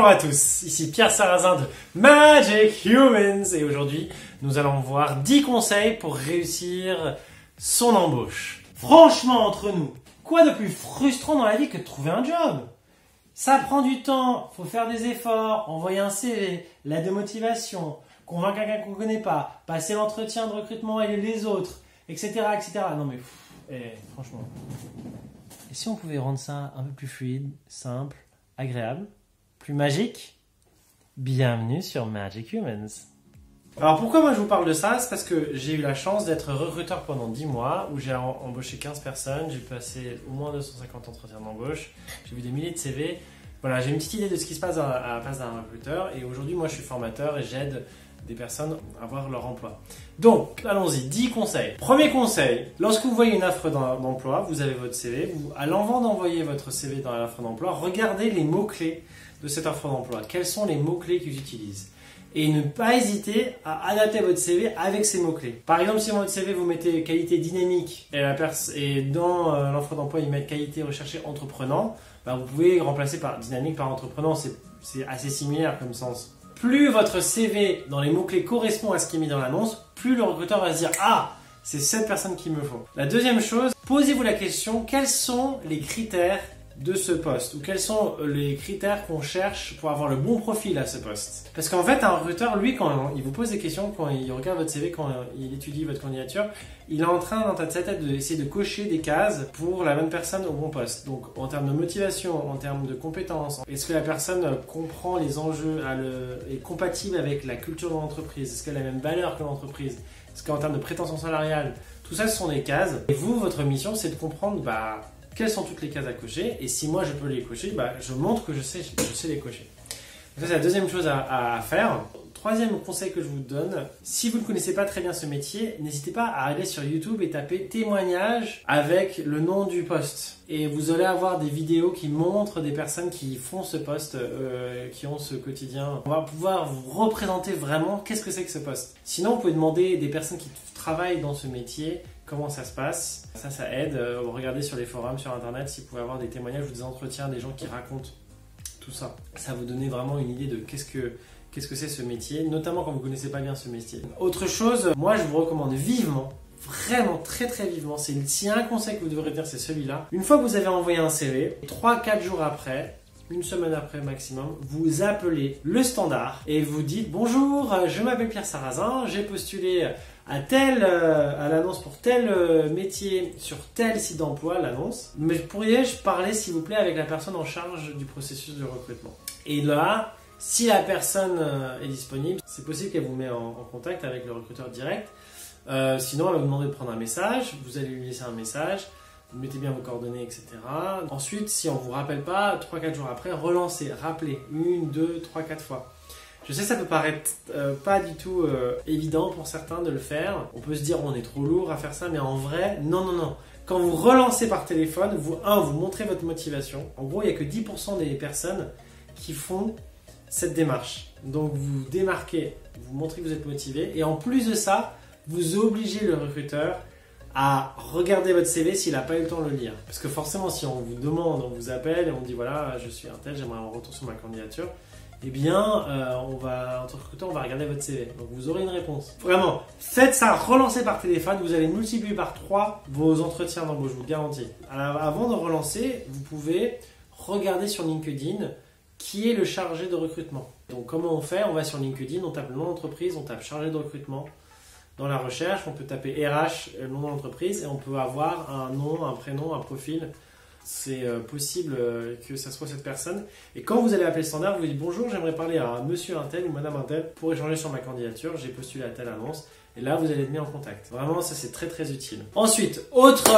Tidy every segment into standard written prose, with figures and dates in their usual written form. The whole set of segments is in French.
Bonjour à tous, ici Pierre Sarrazin de Magic Humans et aujourd'hui nous allons voir 10 conseils pour réussir son embauche. Franchement entre nous, quoi de plus frustrant dans la vie que de trouver un job? Ça prend du temps, faut faire des efforts, envoyer un CV, l'aide de motivation, convaincre quelqu'un qu'on ne connaît pas, passer l'entretien de recrutement et les autres, etc. etc. Non mais franchement. Et si on pouvait rendre ça un peu plus fluide, simple, agréable, plus magique? Bienvenue sur Magic Humans. Alors pourquoi moi je vous parle de ça? C'est parce que j'ai eu la chance d'être recruteur pendant 10 mois où j'ai embauché 15 personnes, j'ai passé au moins 250 entretiens d'embauche, j'ai vu des milliers de CV. Voilà, j'ai une petite idée de ce qui se passe à la place d'un recruteur et aujourd'hui moi je suis formateur et j'aide des personnes à avoir leur emploi. Donc, allons-y, 10 conseils. Premier conseil, lorsque vous voyez une offre d'emploi, vous avez votre CV, avant d'envoyer votre CV dans l'offre d'emploi, regardez les mots-clés de cette offre d'emploi. Quels sont les mots-clés qu'ils utilisent? Et ne pas hésiter à adapter votre CV avec ces mots-clés. Par exemple, si dans votre CV vous mettez qualité dynamique et dans l'offre d'emploi ils mettent qualité recherché entreprenant, vous pouvez remplacer par dynamique par entreprenant, c'est assez similaire comme sens. Plus votre CV dans les mots-clés correspond à ce qui est mis dans l'annonce, plus le recruteur va se dire « Ah, c'est cette personne qu'il me faut ». La deuxième chose, posez-vous la question, quels sont les critères de ce poste ou quels sont les critères qu'on cherche pour avoir le bon profil à ce poste. Parce qu'en fait, un recruteur, lui, quand il vous pose des questions, quand il regarde votre CV, quand il étudie votre candidature, il est en train dans sa tête d'essayer de cocher des cases pour la bonne personne au bon poste. Donc, en termes de motivation, en termes de compétences, est-ce que la personne comprend les enjeux, est compatible avec la culture de l'entreprise? Est-ce qu'elle a la même valeur que l'entreprise? Est-ce qu'en termes de prétention salariale, tout ça, ce sont des cases. Et vous, votre mission, c'est de comprendre, quelles sont toutes les cases à cocher, et si moi je peux les cocher, je montre que je sais les cocher. Ça, c'est la deuxième chose à faire. Troisième conseil que je vous donne, si vous ne connaissez pas très bien ce métier, n'hésitez pas à aller sur YouTube et taper témoignage avec le nom du poste. Et vous allez avoir des vidéos qui montrent des personnes qui font ce poste, qui ont ce quotidien. On va pouvoir vous représenter vraiment qu'est-ce que c'est que ce poste. Sinon, vous pouvez demander des personnes qui travaillent dans ce métier comment ça se passe. Ça aide. Regardez sur les forums, sur internet, si vous pouvez avoir des témoignages ou des entretiens, des gens qui racontent tout ça. Ça va vous donner vraiment une idée de qu'est-ce que c'est ce métier, notamment quand vous ne connaissez pas bien ce métier. Autre chose, moi je vous recommande vivement, vraiment très très vivement, s'il y a un conseil que vous devrez dire, c'est celui-là. Une fois que vous avez envoyé un CV, 3-4 jours après, une semaine après maximum, vous appelez le standard et vous dites « Bonjour, je m'appelle Pierre Sarrazin, j'ai postulé à l'annonce pour tel métier sur tel site d'emploi, l'annonce. Mais pourriez-je parler s'il vous plaît avec la personne en charge du processus de recrutement ?» Et là, si la personne est disponible, c'est possible qu'elle vous mette en contact avec le recruteur direct. Sinon, elle va vous demander de prendre un message, vous allez lui laisser un message, vous mettez bien vos coordonnées, etc. Ensuite, si on ne vous rappelle pas, 3-4 jours après, relancez, rappelez 1, 2, 3, 4 fois. Je sais, ça peut paraître pas du tout évident pour certains de le faire. On peut se dire, on est trop lourd à faire ça, mais en vrai, non. Quand vous relancez par téléphone, vous montrez votre motivation. En gros, il n'y a que 10% des personnes qui font cette démarche. Donc, vous démarquez, vous montrez que vous êtes motivé. Et en plus de ça, vous obligez le recruteur à regarder votre CV s'il n'a pas eu le temps de le lire. Parce que forcément, si on vous demande, on vous appelle et on dit, voilà, je suis un tel, j'aimerais un retour sur ma candidature. Eh bien, en tant que recruteur, on va regarder votre CV. Donc, vous aurez une réponse. Vraiment, faites ça, relancez par téléphone. Vous allez multiplier par 3 vos entretiens d'embauche, je vous le garantis. Alors, avant de relancer, vous pouvez regarder sur LinkedIn qui est le chargé de recrutement. Donc, comment on fait? On va sur LinkedIn, on tape le nom d'entreprise, on tape chargé de recrutement. Dans la recherche, on peut taper RH, le nom de l'entreprise, et on peut avoir un nom, un prénom, un profil. C'est possible que ça soit cette personne. Et quand vous allez appeler le standard, vous dites bonjour, j'aimerais parler à monsieur un tel ou madame un tel pour échanger sur ma candidature. J'ai postulé à telle annonce. Et là, vous allez être mis en contact. Vraiment, ça c'est très très utile. Ensuite, autre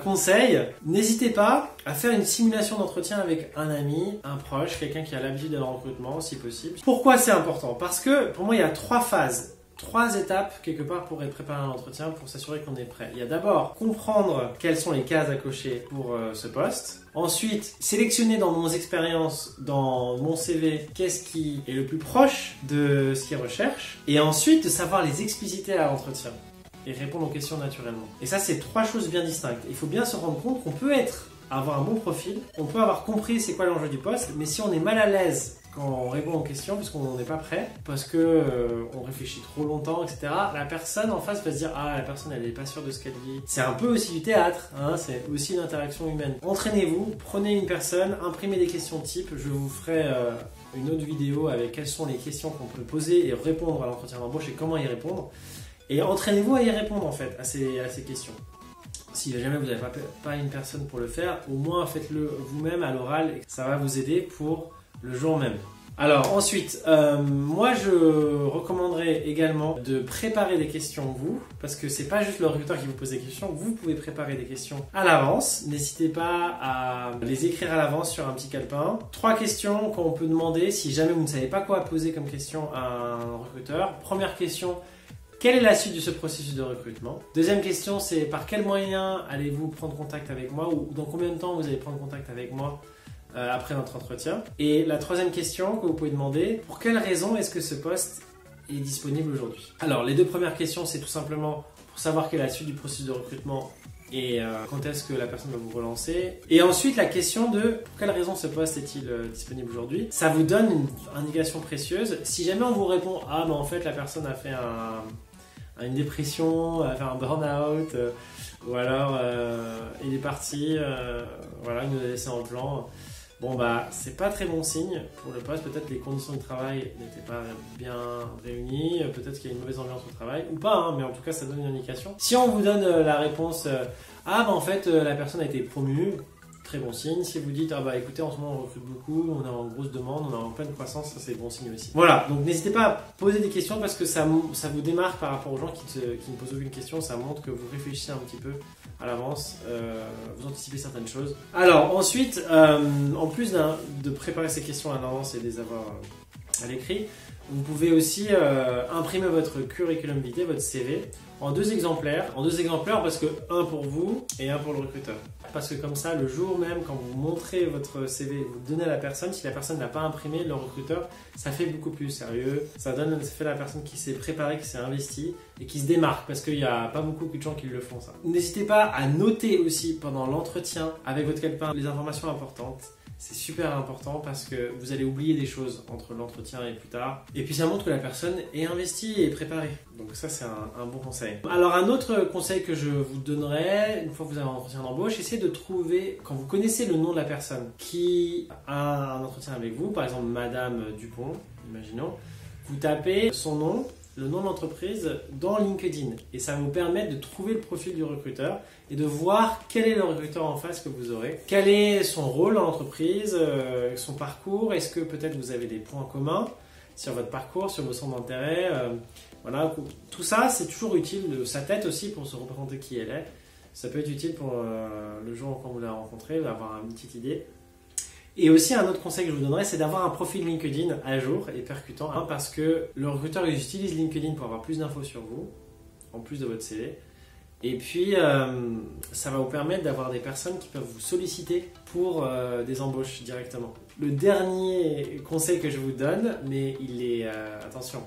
conseil, n'hésitez pas à faire une simulation d'entretien avec un ami, un proche, quelqu'un qui a l'habitude de recrutement si possible. Pourquoi c'est important? Parce que pour moi, il y a 3 phases. 3 étapes quelque part pour être préparé à l'entretien, pour s'assurer qu'on est prêt. Il y a d'abord comprendre quelles sont les cases à cocher pour ce poste. Ensuite, sélectionner dans mon expérience, dans mon CV, qu'est-ce qui est le plus proche de ce qu'il recherche. Et ensuite, de savoir les expliciter à l'entretien et répondre aux questions naturellement. Et ça, c'est 3 choses bien distinctes. Il faut bien se rendre compte qu'on peut avoir un bon profil, on peut avoir compris c'est quoi l'enjeu du poste, mais si on est mal à l'aise quand on répond aux questions, parce qu'on n'est pas prêt, parce que on réfléchit trop longtemps, etc., la personne en face va se dire « Ah, la personne, elle n'est pas sûre de ce qu'elle dit. » C'est un peu aussi du théâtre, hein, c'est aussi une interaction humaine. Entraînez-vous, prenez une personne, imprimez des questions type. Je vous ferai une autre vidéo avec quelles sont les questions qu'on peut poser et répondre à l'entretien d'embauche et comment y répondre. Et entraînez-vous à y répondre en fait, à ces questions. Si jamais vous n'avez pas une personne pour le faire, au moins faites-le vous-même à l'oral et ça va vous aider pour le jour même. Alors ensuite, moi je recommanderais également de préparer des questions vous, parce que c'est pas juste le recruteur qui vous pose des questions, vous pouvez préparer des questions à l'avance. N'hésitez pas à les écrire à l'avance sur un petit calepin. 3 questions qu'on peut demander si jamais vous ne savez pas quoi poser comme question à un recruteur. Première question, quelle est la suite de ce processus de recrutement? Deuxième question, c'est par quels moyens allez-vous prendre contact avec moi, ou dans combien de temps vous allez prendre contact avec moi après notre entretien? Et la troisième question que vous pouvez demander, pour quelle raison est-ce que ce poste est disponible aujourd'hui? Alors les 2 premières questions, c'est tout simplement pour savoir quelle est la suite du processus de recrutement et quand est-ce que la personne va vous relancer. Et ensuite la question de pour quelle raison ce poste est-il disponible aujourd'hui? Ça vous donne une indication précieuse. Si jamais on vous répond « Ah mais en fait la personne a fait une dépression, a fait un burn-out, ou alors il est parti, voilà, il nous a laissé en plan », bon bah c'est pas très bon signe pour le poste. Peut-être les conditions de travail n'étaient pas bien réunies, peut-être qu'il y a une mauvaise ambiance au travail ou pas, hein, mais en tout cas ça donne une indication. Si on vous donne la réponse ah bah en fait la personne a été promue, très bon signe. Si vous dites ah bah écoutez en ce moment on recrute beaucoup, on est en grosse demande, on est en pleine croissance, ça c'est bon signe aussi. Voilà, donc n'hésitez pas à poser des questions parce que ça vous démarque par rapport aux gens qui ne posent aucune question. Ça montre que vous réfléchissez un petit peu à l'avance, vous anticipez certaines choses. Alors ensuite, en plus de préparer ces questions à l'avance et de les avoir à l'écrit, vous pouvez aussi imprimer votre curriculum vitae, votre CV, en 2 exemplaires. En 2 exemplaires parce que un pour vous et un pour le recruteur. Parce que comme ça, le jour même, quand vous montrez votre CV, vous donnez à la personne, si la personne n'a pas imprimé, le recruteur, ça fait beaucoup plus sérieux. Ça fait la personne qui s'est préparée, qui s'est investie et qui se démarque parce qu'il n'y a pas beaucoup de gens qui le font ça. N'hésitez pas à noter aussi pendant l'entretien avec votre calepin les informations importantes. C'est super important parce que vous allez oublier des choses entre l'entretien et plus tard. Et puis ça montre que la personne est investie et préparée. Donc ça c'est un bon conseil. Alors un autre conseil que je vous donnerais, une fois que vous avez un entretien d'embauche, essayez de trouver, quand vous connaissez le nom de la personne qui a un entretien avec vous, par exemple Madame Dupont, imaginons, vous tapez son nom, le nom de l'entreprise dans LinkedIn et ça va vous permettre de trouver le profil du recruteur et de voir quel est le recruteur en face que vous aurez, quel est son rôle dans l'entreprise, son parcours, est-ce que peut-être vous avez des points communs sur votre parcours, sur vos centres d'intérêt, voilà, tout ça c'est toujours utile, sa tête aussi pour se représenter qui elle est, ça peut être utile pour le jour quand vous la rencontrez, d'avoir une petite idée. Et aussi un autre conseil que je vous donnerais, c'est d'avoir un profil LinkedIn à jour et percutant, hein, parce que le recruteur utilise LinkedIn pour avoir plus d'infos sur vous, en plus de votre CV. Et puis, ça va vous permettre d'avoir des personnes qui peuvent vous solliciter pour des embauches directement. Le dernier conseil que je vous donne, mais il est, attention,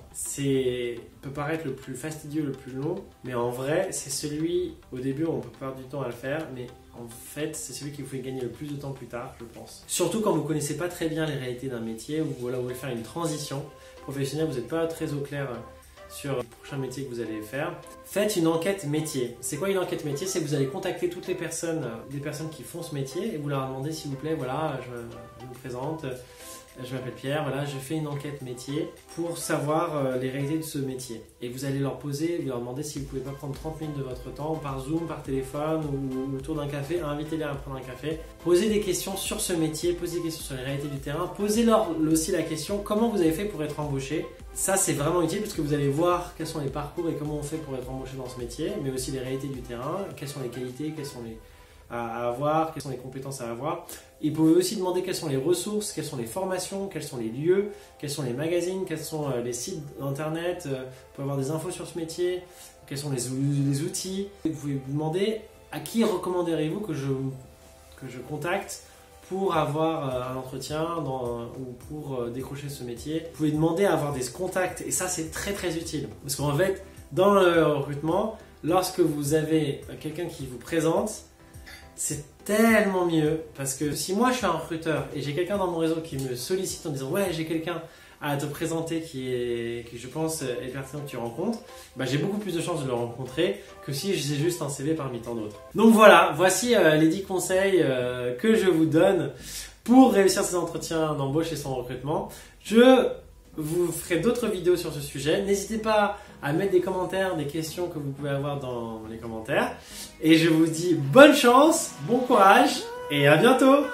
peut paraître le plus fastidieux, le plus long, mais en vrai, c'est celui, au début, on peut perdre du temps à le faire, mais en fait, c'est celui qui vous fait gagner le plus de temps plus tard, je pense. Surtout quand vous ne connaissez pas très bien les réalités d'un métier, ou voilà, vous voulez faire une transition professionnelle, vous n'êtes pas très au clair sur le prochain métier que vous allez faire. Faites une enquête métier. C'est quoi une enquête métier? C'est que vous allez contacter toutes les personnes, des personnes qui font ce métier, et vous leur demandez s'il vous plaît, voilà, je me présente, je m'appelle Pierre, voilà, je fais une enquête métier pour savoir les réalités de ce métier. Et vous allez leur demander si vous pouvez pas prendre 30 minutes de votre temps par Zoom, par téléphone ou autour d'un café, invitez-les à prendre un café. Posez des questions sur ce métier, posez des questions sur les réalités du terrain, posez-leur aussi la question comment vous avez fait pour être embauché. Ça c'est vraiment utile parce que vous allez voir quels sont les parcours et comment on fait pour être embauché dans ce métier, mais aussi les réalités du terrain, quelles sont les qualités, quelles sont les à avoir, quelles sont les compétences à avoir. Et vous pouvez aussi demander quelles sont les ressources, quelles sont les formations, quels sont les lieux, quels sont les magazines, quels sont les sites internet, vous pouvez avoir des infos sur ce métier, quels sont les outils. Vous pouvez vous demander à qui recommanderiez-vous que je contacte pour avoir un entretien ou pour décrocher ce métier. Vous pouvez demander à avoir des contacts et ça c'est très très utile. Parce qu'en fait, dans le recrutement, lorsque vous avez quelqu'un qui vous présente, c'est tellement mieux parce que si moi je suis un recruteur et j'ai quelqu'un dans mon réseau qui me sollicite en disant ouais j'ai quelqu'un à te présenter qui je pense est pertinent que tu rencontres, bah, j'ai beaucoup plus de chances de le rencontrer que si j'ai juste un CV parmi tant d'autres. Donc voilà, voici les 10 conseils que je vous donne pour réussir ses entretiens d'embauche et son recrutement. Je vous ferai d'autres vidéos sur ce sujet. N'hésitez pas à mettre des commentaires, des questions que vous pouvez avoir dans les commentaires. Et je vous dis bonne chance, bon courage et à bientôt.